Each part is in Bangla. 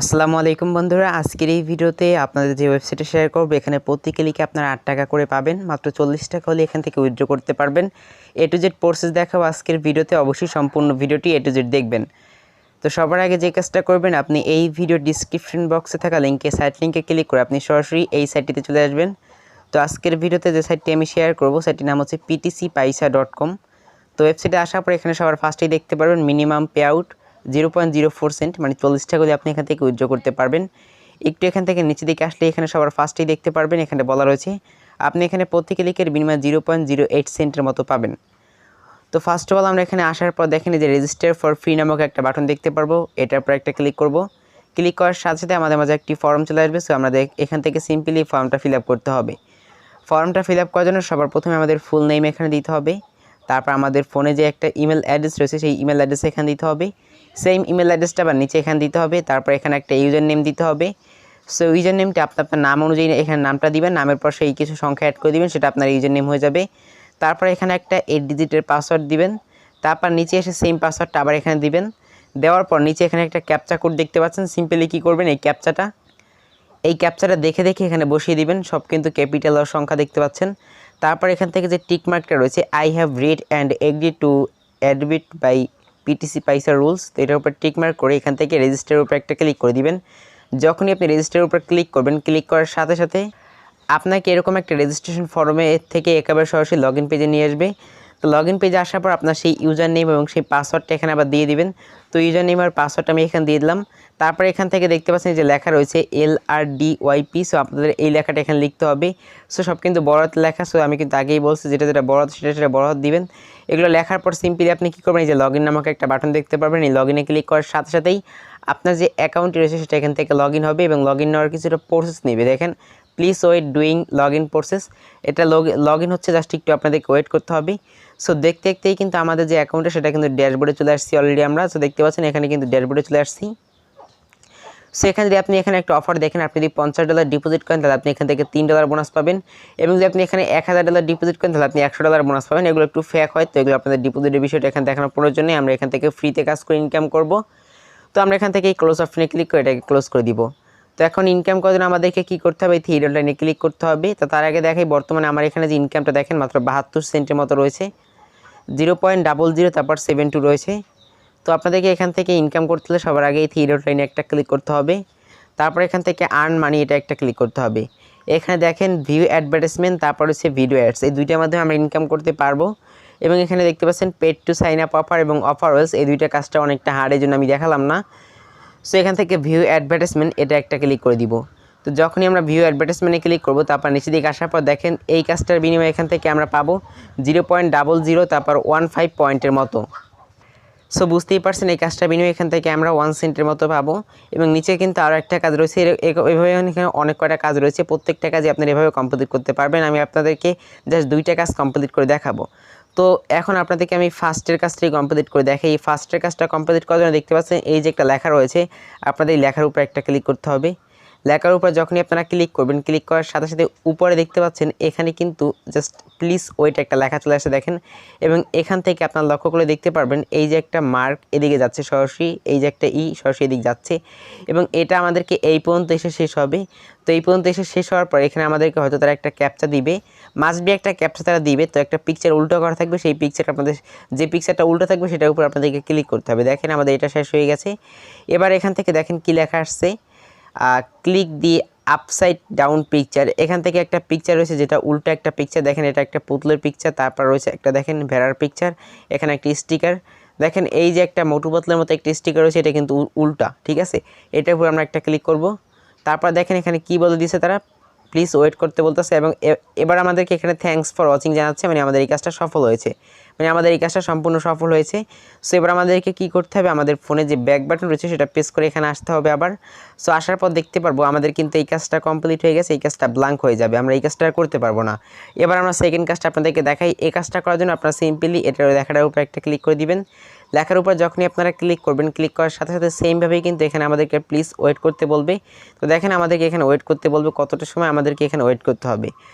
আসসালামু আলাইকুম বন্ধুরা, আজকের এই ভিডিওতে আপনাদের যে ওয়েবসাইটে শেয়ার করব এখানে প্রতি ক্লিকে আপনারা 8 টাকা করে পাবেন। মাত্র 40 টাকা হলে এখান থেকে উইথড্র করতে পারবেন। এ টু জেড প্রসেস দেখাবো আজকের ভিডিওতে, অবশ্যই সম্পূর্ণ ভিডিওটি এ টু জেড দেখবেন। তো সবার আগে যে কাজটা করবেন, আপনি এই ভিডিও ডিসক্রিপশন বক্সে থাকা লিঙ্কে সাইট লিঙ্কে ক্লিক করে আপনি সরাসরি এই সাইটটিতে চলে আসবেন। তো আজকের ভিডিওতে যে সাইটটি আমি শেয়ার করব সাইটটির নাম হচ্ছে ptcpaisa.com। তো ওয়েবসাইটে আসার পর এখানে সবার ফার্স্টেই দেখতে পারবেন মিনিমাম পে আউট 0.04 সেন্ট, মানে 40 টাকা দিয়ে আপনি এখান থেকে উইথড্র করতে পারবেন। একটু এখান থেকে নিচে দিকে আসলে এখানে সবার ফার্স্টেই দেখতে পারবেন এখানে বলা রয়েছে আপনি এখানে প্রতি ক্লিকের বিনিময়ে 0.08 সেন্টের মতো পাবেন। তো ফার্স্ট অফ অল আমরা এখানে আসার পর দেখেন যে রেজিস্টার ফর ফ্রি নামক একটা বাটন দেখতে পারবো, এটার পর একটা ক্লিক করব। ক্লিক করার সাথে সাথে আমাদের মাঝে একটি ফর্ম চলে আসবে। সো আমাদের এখান থেকে সিম্পলি ফর্মটা ফিল আপ করতে হবে। ফর্মটা ফিল আপ করার জন্য সবার প্রথমে আমাদের ফুল নেম এখানে দিতে হবে। তারপর আমাদের ফোনে যে একটা ইমেল অ্যাড্রেস রয়েছে সেই ইমেল অ্যাড্রেস এখানে দিতে হবে। সেম ইমেল অ্যাড্রেসটা আবার নিচে এখানে দিতে হবে। তারপর এখানে একটা ইউজার নেম দিতে হবে। সো ইউজার নেমটা আপনার নাম অনুযায়ী এখানে নামটা দিবেন, নামের পর সেই কিছু সংখ্যা অ্যাড করে দিবেন, সেটা আপনার ইউজার নেম হয়ে যাবে। তারপর এখানে একটা 8 ডিজিটের পাসওয়ার্ড দিবেন। তারপর নিচে এসে সেম পাসওয়ার্ডটা আবার এখানে দিবেন। দেওয়ার পর নিচে এখানে একটা ক্যাপচা কোড দেখতে পাচ্ছেন। সিম্পলি কী করবেন, এই ক্যাপচাটা দেখে দেখে এখানে বসিয়ে দিবেন। সব কিন্তু ক্যাপিটাল আর সংখ্যা দেখতে পাচ্ছেন। তারপর এখান থেকে যে টিক মার্কটা রয়েছে I have read and agree to admit by PTC Paisa rules, তো এটার উপর টিক মার্ক করে এখান থেকে রেজিস্টারের উপর একটা ক্লিক করে দিবেন। যখনই আপনি রেজিস্টারের উপর ক্লিক করবেন, ক্লিক করার সাথে সাথে আপনাকে এরকম একটা রেজিস্ট্রেশন ফর্মে থেকে একেবারে সরাসরি লগ ইন পেজে নিয়ে আসবে। তো লগ ইন পেজে আসার পর আপনার সেই ইউজার নেম এবং সেই পাসওয়ার্ডটা এখানে আবার দিয়ে দিবেন। তো ইউজার নেম আর পাসওয়ার্ডটা আমি এখানে দিয়ে দিলাম। তারপরে এখান থেকে দেখতে পাচ্ছেন যে লেখা রয়েছে LRDYP। সো আপনাদের এই লেখাটা এখানে লিখতে হবে। সো সব কিন্তু বড় হাতে লেখা। সো আমি কিন্তু আগেই বলছি যেটা বড় হাত সেটা বড় হাত দিবেন। এগুলো লেখার পর সিম্পলি আপনি কী করবেন, এই যে লগ ইন নামক একটা বাটন দেখতে পারবেন। এই লগ ইনে ক্লিক করার সাথে সাথেই আপনার যে অ্যাকাউন্টটি রয়েছে সেটা এখান থেকে লগ ইন হবে এবং লগ ইন নেওয়ার কিছুটা প্রসেস নেবে। দেখেন please wait during log in process, এটা লগ ইন হচ্ছে, জাস্ট একটু আপনাদেরকে ওয়েট করতে হবে। সো দেখতে দেখতেই কিন্তু আমাদের যে অ্যাকাউন্টে সেটা কিন্তু ড্যাশবোর্ডে চলে আসছি অলরেডি আমরা। সো দেখতে পাচ্ছেন এখানে কিন্তু ড্যাশবোর্ডে চলে আসছি। সো এখানে যদি আপনি এখানে একটা অফার দেখেন, আপনি যদি $50 ডিপোজিট করেন তাহলে আপনি এখান থেকে $3 বোনাস পাবেন, এবং যদি আপনি এখানে $1000 ডিপোজিট করেন তাহলে আপনি $100 বোনাস পাবেন। এগুলো একটু ফেক হয়, তো এগুলো আপনাদের ডিপোজিটের বিষয়টা এখানে দেখানোর প্রয়োজনে আমরা এখান থেকে ফ্রিতে কাজ করে ইনকাম করব। তো আমরা এখান থেকে ক্লোজ অপশনে ক্লিক করে এটাকে ক্লোজ করে দিব। তো এখন ইনকাম করার জন্য আমাদেরকে কী করতে হবে, থ্রি ডট লাইনে ক্লিক করতে হবে। তো তার আগে দেখাই বর্তমানে আমার এখানে যে ইনকামটা দেখেন মাত্র 72 সেন্টের মতো রয়েছে, 0.00 তারপর 72 রয়েছে। তো আপনাদেরকে এখান থেকে ইনকাম করতে হলে সবার আগে এই থ্রি ডট লাইনে একটা ক্লিক করতে হবে। তারপর এখান থেকে আর্ন মানি এটা একটা ক্লিক করতে হবে। এখানে দেখেন ভিউ অ্যাডভার্টাইজমেন্ট, তারপর হচ্ছে ভিডিও অ্যাডস, এই দুইটার মাধ্যমে আমরা ইনকাম করতে পারবো। এবং এখানে দেখতে পাচ্ছেন paid to sign up offer এবং অফার ওয়েলস, এই দুইটা কাজটা অনেকটা হার্ড, এই জন্য আমি দেখালাম না। সো এখান থেকে ভিউ অ্যাডভার্টাইজমেন্ট এটা একটা ক্লিক করে দিব। তো যখনই আমরা ভিউ অ্যাডভার্টাইজমেন্টে ক্লিক করব, তারপর নিচে দিকে আসার পর দেখেন এই কাজটার বিনিময়ে এখান থেকে আমরা পাবো 0.00 তারপর 15 পয়েন্টের মতো। সো বুঝতেই পারছেন এই কাজটার বিনিময়ে এখান থেকে আমরা 1 সেন্টের মতো পাবো। এবং নিচে কিন্তু আরও একটা কাজ রয়েছে, এভাবে এখানে অনেক কয়টা কাজ রয়েছে, প্রত্যেকটা কাজে আপনারা এভাবে কমপ্লিট করতে পারবেন। আমি আপনাদেরকে জাস্ট 2টা কাজ কমপ্লিট করে দেখাবো। তো এখন আপনাদেরকে আমি ফার্স্টের কাজটাই কমপ্লিট করে দেখাই। এই ফার্স্টের কাজটা কমপ্লিট করার জন্য দেখতে পাচ্ছেন এই যে একটা লেখা রয়েছে, আপনাদের এই লেখার উপর একটা ক্লিক করতে হবে। লেখার উপর যখনই আপনারা ক্লিক করবেন, ক্লিক করার সাথে সাথে উপরে দেখতে পাচ্ছেন এখানে কিন্তু জাস্ট প্লিজ ওয়েট একটা লেখা চলে আসে দেখেন। এবং এখান থেকে আপনারা লক্ষ্য করে দেখতে পারবেন এই যে একটা মার্ক এদিকে যাচ্ছে সরাসরি, এই যে একটা সরাসরি এদিকে যাচ্ছে, এবং এটা আমাদেরকে এই পর্যন্ত এসে শেষ হবে। তো এই পর্যন্ত এসে শেষ হওয়ার পর এখানে আমাদেরকে হয়তো তারা একটা ক্যাপচা দিবে, মাস্ট বি একটা ক্যাপচা তারা দিবে। তো একটা পিকচার উল্টো করা থাকবে, সেই পিকচারটা আপনাদের যে পিকচারটা উল্টো থাকবে সেটার উপর আপনাদেরকে ক্লিক করতে হবে। দেখেন আমাদের এটা শেষ হয়ে গেছে। এবার এখান থেকে দেখেন কি লেখা আসছে, ক্লিক দি আপসাইড ডাউন পিকচার। এখান থেকে একটা পিকচার রয়েছে যেটা উল্টো একটা পিকচার, দেখেন এটা একটা পুতুলের পিকচার, তারপর রয়েছে একটা দেখেন ভেড়ার পিকচার, এখানে একটি স্টিকার, দেখেন এই যে একটা মোটু পাতলের মতো একটি স্টিকার রয়েছে, এটা কিন্তু উল্টা, ঠিক আছে। এটার উপর আমরা একটা ক্লিক করব। তারপর দেখেন এখানে কি বলে দিয়েছে তারা, প্লিজ ওয়েট করতে বলতেছে। এবং এবার আমাদেরকে এখানে থ্যাঙ্কস ফর ওয়াচিং জানাচ্ছে, মানে আমাদের এই কাজটা সফল হয়েছে, মানে আমাদের এই কাজটা সম্পূর্ণ সফল হয়েছে। সো এবার আমাদেরকে কী করতে হবে, আমাদের ফোনে যে ব্যাক বাটন রয়েছে সেটা প্রেস করে এখানে আসতে হবে আবার। সো আসার পর দেখতে পারবো আমাদের কিন্তু এই কাজটা কমপ্লিট হয়ে গেছে, এই কাজটা ব্ল্যাঙ্ক হয়ে যাবে, আমরা এই কাজটা আর করতে পারবো না। এবার আমরা সেকেন্ড কাজটা আপনাদেরকে দেখাই। এই কাজটা করার জন্য আপনারা সিম্পলি এটার লেখাটার উপর একটা ক্লিক করে দিবেন। লেখার উপর যখনই আপনারা ক্লিক করবেন, ক্লিক করার সাথে সাথে সেমভাবেই কিন্তু এখানে আমাদেরকে প্লিজ ওয়েট করতে বলবে। তো দেখেন আমাদেরকে এখানে ওয়েট করতে বলবে, কতটা সময় আমাদেরকে এখানে ওয়েট করতে হবে।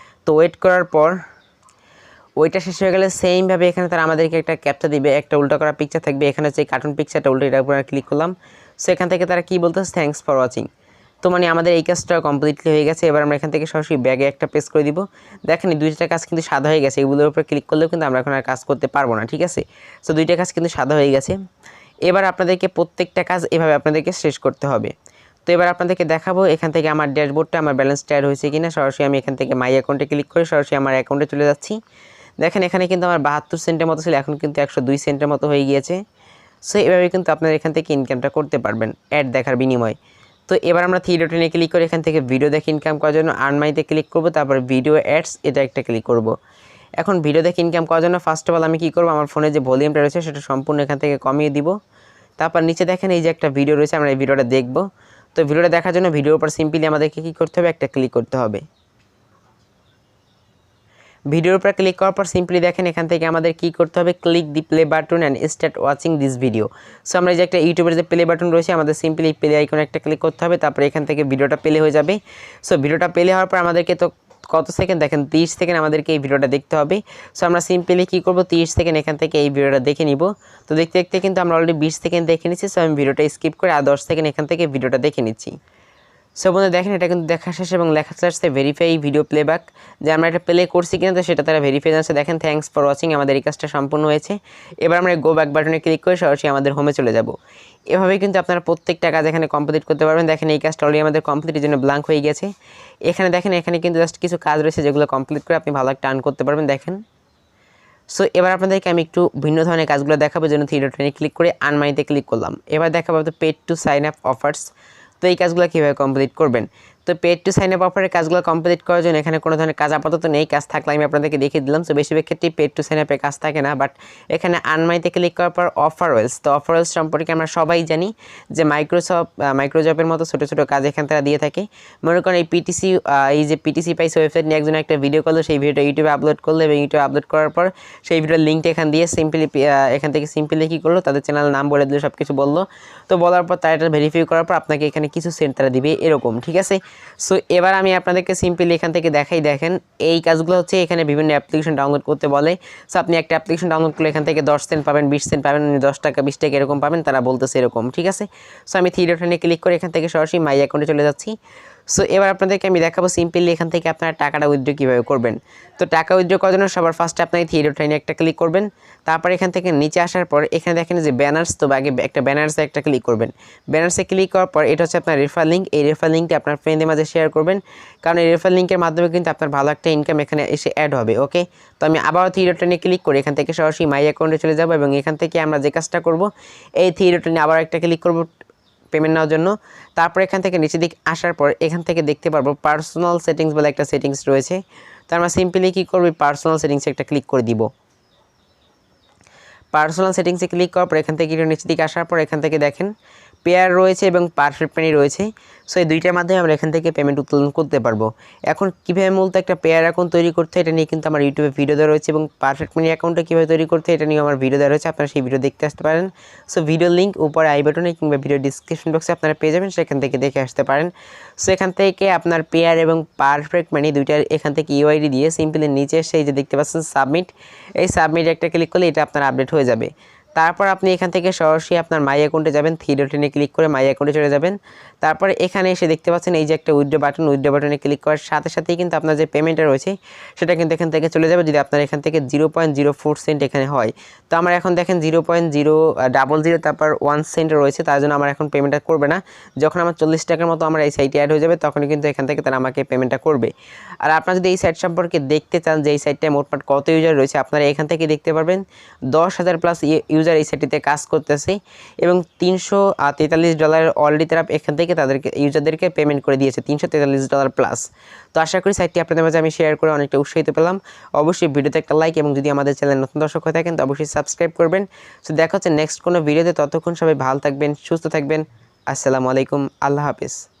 তো ওয়েট করার পর ওইটা শেষ হয়ে গেলে সেমভাবে এখানে তারা আমাদেরকে একটা ক্যাপচা দিবে, একটা উল্টো করা পিকচার থাকবে, এখানে যে কার্টুন পিকচারটা উল্টো, এটার উপর ক্লিক করলাম। সো এখান থেকে তারা কী বলতেছে, থ্যাঙ্কস ফর ওয়াচিং। তো মানে আমাদের এই কাজটা কমপ্লিটলি হয়ে গেছে। এবার আমরা এখান থেকে সরাসরি ব্যাগে একটা পেস্ট করে দিব। দেখেন এই দুইটা কাজ কিন্তু সাদা হয়ে গেছে, এগুলোর উপর ক্লিক করলেও কিন্তু আমরা এখন আর কাজ করতে পারবো না, ঠিক আছে। সো দুইটা কাজ কিন্তু সাদা হয়ে গেছে। এবার আপনাদেরকে প্রত্যেকটা কাজ এভাবে আপনাদেরকে শেষ করতে হবে। তো এবার আপনাদেরকে দেখাবো এখান থেকে আমার ড্যাশবোর্ডটা, আমার ব্যালেন্সটা অ্যাড হয়েছে কিনা। সরাসরি আমি এখান থেকে মাই অ্যাকাউন্টে ক্লিক করে সরাসরি আমার অ্যাকাউন্টে চলে যাচ্ছি। দেখেন এখানে কিন্তু আমার 72 সেন্টের মতো ছিল, এখন কিন্তু 102 সেন্টের মতো হয়ে গিয়েছে। সো এভাবে কিন্তু আপনারা এখান থেকে ইনকামটা করতে পারবেন অ্যাড দেখার বিনিময়ে। তো এবার আমরা থ্রি ডটে নিয়ে ক্লিক করে এখান থেকে ভিডিও দেখে ইনকাম করার জন্য আর্ন মানিতে ক্লিক করব, তারপর ভিডিও অ্যাডস এটা একটা ক্লিক করব। এখন ভিডিও দেখে ইনকাম করার জন্য ফার্স্ট অফ অল আমি কী করবো, আমার ফোনে যে ভলিউমটা রয়েছে সেটা সম্পূর্ণ এখান থেকে কমিয়ে দিব। তারপর নিচে দেখেন এই যে একটা ভিডিও রয়েছে, আমরা এই ভিডিওটা দেখব। তো ভিডিওটা দেখার জন্য ভিডিওর উপর সিম্পলি আমাদেরকে কী করতে হবে, একটা ক্লিক করতে হবে। ভিডিওর উপর ক্লিক করার পর সিম্পলি দেখেন এখান থেকে আমাদের কী করতে হবে, click the play button and start watching this video. So আমরা যে একটা ইউটিউবের যে প্লে বাটন রয়েছে, আমাদের সিম্পলি প্লে আইকনে একটা ক্লিক করতে হবে, তারপরে এখান থেকে ভিডিওটা প্লে হয়ে যাবে। সো ভিডিওটা প্লে হওয়ার পর আমাদেরকে তো কত সেকেন্ড, দেখেন 30 সেকেন্ড আমাদেরকে এই ভিডিওটা দেখতে হবে। সো আমরা সিম্পলি কী করবো, 30 সেকেন্ড এখান থেকে এই ভিডিওটা দেখে নিব। তো দেখতে দেখতে কিন্তু আমরা অলরেডি 20 সেকেন্ড দেখে নিচ্ছি। সো আমি ভিডিওটা স্কিপ করে আর 10 সেকেন্ড এখান থেকে ভিডিওটা দেখে নিচ্ছি। সো বন্ধু দেখেন এটা কিন্তু দেখা শেষ এবং লেখা আসছে ভেরিফাই ভিডিও প্লেব্যাক, যে আমরা এটা প্লে করছি কিনা, তো সেটা তারা ভেরিফাই জানাচ্ছে। দেখেন থ্যাঙ্কস ফর ওয়াচিং, আমাদের এই কাজটা সম্পূর্ণ হয়েছে। এবার আমরা গো ব্যাক বাটনে ক্লিক করে সরাসরি আমাদের হোমে চলে যাব। এভাবেই কিন্তু আপনারা প্রত্যেকটা কাজ এখানে কমপ্লিট করতে পারবেন। দেখেন এই কাজটা অলরেডি আমাদের কমপ্লিটের জন্য ব্ল্যাঙ্ক হয়ে গেছে। এখানে দেখেন এখানে কিন্তু জাস্ট কিছু কাজ রয়েছে যেগুলো কমপ্লিট করে আপনি ভালো একটা আর্ন করতে পারবেন। দেখেন সো এবার আপনাদেরকে আমি একটু ভিন্ন ধরনের কাজগুলো দেখাবো, জন্য থ্রি ডটে ক্লিক করে আর্ন মানিতে ক্লিক করলাম। এবার দেখাবো তো paid to sign up offers. তো এই কাজগুলো কীভাবে কমপ্লিট করবেন, তো পেড টু সাইন আপ অফারের কাজগুলো কমপ্লিট করার জন্য এখানে কোনো ধরনের কাজ আপাতত নেই, কাজ থাকলে আমি আপনাদেরকে দেখিয়ে দিলাম। তো বেশিরভাগ ক্ষেত্রেই পেড টু সাইন আপের কাজ থাকে না, বাট এখানে আর্ন মানিতে ক্লিক করার পর অফার ওয়েলস, তো অফার ওয়েলস সম্পর্কে আমরা সবাই জানি যে মাইক্রোজবের মতো ছোটো ছোটো কাজ এখানে তারা দিয়ে থাকে। মনে করেন এই পিটিসি, এই যে পিটিসি পাইস ওয়েবসাইট নিয়ে একজন একটা ভিডিও করলো, সেই ভিডিওটা ইউটিউবে আপলোড করলো এবং ইউটিউবে আপলোড করার পর সেই ভিডিওর লিঙ্কটা এখান দিয়ে সিম্পলি এখান থেকে সিম্পলি কী করলো, তাদের চ্যানেল নাম বলে দিল, সব কিছু বললো। তো বলার পর তারা এটা ভেরিফাই করার পর আপনাকে এখানে কিছু সেন্ট তারা দিবে এরকম, ঠিক আছে। সো এবার আমি আপনাদেরকে সিম্পলি এখান থেকে দেখাই। দেখেন এই কাজগুলো হচ্ছে এখানে বিভিন্ন অ্যাপ্লিকেশন ডাউনলোড করতে বলে। সো আপনি একটা অ্যাপ্লিকেশন ডাউনলোড করলে এখান থেকে 10 সেন্ট পাবেন, 20 সেন্ট পাবেন, 10 টাকা 20 টাকা এরকম পাবেন, তারা বলতেছে এরকম, ঠিক আছে। সো আমি থ্রি ডটে ক্লিক করে এখান থেকে সরাসরি মাই অ্যাকাউন্টে চলে যাচ্ছি। সো এবার আপনাদেরকে আমি দেখাবো সিম্পলি এখান থেকে আপনারা টাকাটা উইথড্র কীভাবে করবেন। তো টাকা উইথড্র করার জন্য সবার ফার্স্টে আপনাকে থ্রি ডট একটা ক্লিক করবেন। তারপর এখান থেকে নিচে আসার পর এখানে দেখেন যে ব্যানার্স, তো আগে একটা ব্যানার্সে একটা ক্লিক করবেন। ব্যানার্সে ক্লিক করার পর এটা হচ্ছে আপনার রেফার লিঙ্ক, এই রেফার লিঙ্কটি আপনার ফ্রেন্ডদের মাঝে শেয়ার করবেন, কারণ এই রেফার লিঙ্কের মাধ্যমে কিন্তু আপনার ভালো একটা ইনকাম এখানে এসে অ্যাড হবে। ওকে, তো আমি আবারও থ্রি ডট ক্লিক করে এখান থেকে সরাসরি মাই অ্যাকাউন্টে চলে যাব এবং এখান থেকে আমরা যে কাজটা করব, এই থ্রি ডট আবার একটা ক্লিক করব পেমেন্ট নেওয়ার জন্য। তারপর এখান থেকে নিচে দিক আসার পর এখান থেকে দেখতে পারবো পার্সোনাল সেটিংস বলে একটা সেটিংস রয়েছে। তো আমরা সিম্পলি কী করবো, পার্সোনাল সেটিংসে একটা ক্লিক করে দিব। পার্সোনাল সেটিংসে ক্লিক করার পর এখান থেকে নিচে দিকে আসার পর এখান থেকে দেখেন পেয়ার রয়েছে এবং পারফেক্ট মানি রয়েছে। সো এই দুইটার মাধ্যমে আমরা এখান থেকে পেমেন্ট উত্তোলন করতে পারবো। এখন কীভাবে মূলত একটা পেয়ার অ্যাকাউন্ট তৈরি করতে হয় এটা নিয়ে কিন্তু আমার ইউটিউবে ভিডিও দেওয়া রয়েছে, এবং পারফেক্ট মানি অ্যাকাউন্টটা কীভাবে তৈরি করতে হয় এটা নিয়ে আমার ভিডিও দেওয়া রয়েছে, আপনারা সেই ভিডিও দেখতে আসতে পারেন। সো ভিডিও লিঙ্ক উপরে আই বাটনে কিংবা ভিডিও ডিসক্রিপশন বক্সে আপনারা পেয়ে যাবেন, সেখান থেকে দেখে আসতে পারেন। সো এখান থেকে আপনার পেয়ার এবং পারফেক্ট মানি দুইটার এখান থেকে ইউআইডি দিয়ে সিম্পলি নিচে সেই যে দেখতে পাচ্ছেন সাবমিট, এই সাবমিট একটা ক্লিক করলে এটা আপনার আপডেট হয়ে যাবে। তারপর আপনি এখান থেকে সরাসরি আপনার মাই অ্যাকাউন্টে যাবেন, থ্রি ডটে ক্লিক করে মাই অ্যাকাউন্টে চলে যাবেন। তারপরে এখানে এসে দেখতে পাচ্ছেন এই যে একটা উইথড্র বাটন, উইথড্র বাটনে ক্লিক করার সাথে সাথেই কিন্তু আপনার যে পেমেন্টটা রয়েছে সেটা কিন্তু এখান থেকে চলে যাবে, যদি আপনার এখান থেকে 0.04 সেন্ট এখানে হয়। তো আমার এখন দেখেন 0.000 তারপর 1 সেন্ট রয়েছে, তার জন্য আমার এখন পেমেন্টটা করবে না। যখন আমার 40 টাকার মতো আমার এই সাইটে অ্যাড হয়ে যাবে তখনই কিন্তু এখান থেকে তারা আমাকে পেমেন্টটা করবে। আর আপনারা যদি এই সাইট সম্পর্কে দেখতে চান যে এই সাইটটায় মোটমাট কত ইউজার রয়েছে, আপনারা এখান থেকে দেখতে পারবেন 10,000 প্লাস ইউজার এই সাইটটিতে কাজ করতেছে এবং $343 অলরেডি তারা এখান থেকে তাদেরকে ইউজারদেরকে পেমেন্ট করে দিয়েছে, $343 প্লাস। তো আশা করি সাইটটি আপনাদের মাঝে আমি শেয়ার করে অনেকটা উৎসাহিত পেলাম। অবশ্যই ভিডিওতে একটা লাইক এবং যদি আমাদের চ্যানেল নতুন দর্শক হয়ে থাকেন তো অবশ্যই সাবস্ক্রাইব করবেন। তো দেখা হচ্ছে নেক্সট কোনো ভিডিওতে, ততক্ষণ সবাই ভালো থাকবেন, সুস্থ থাকবেন। আসসালামু আলাইকুম, আল্লাহ হাফিজ।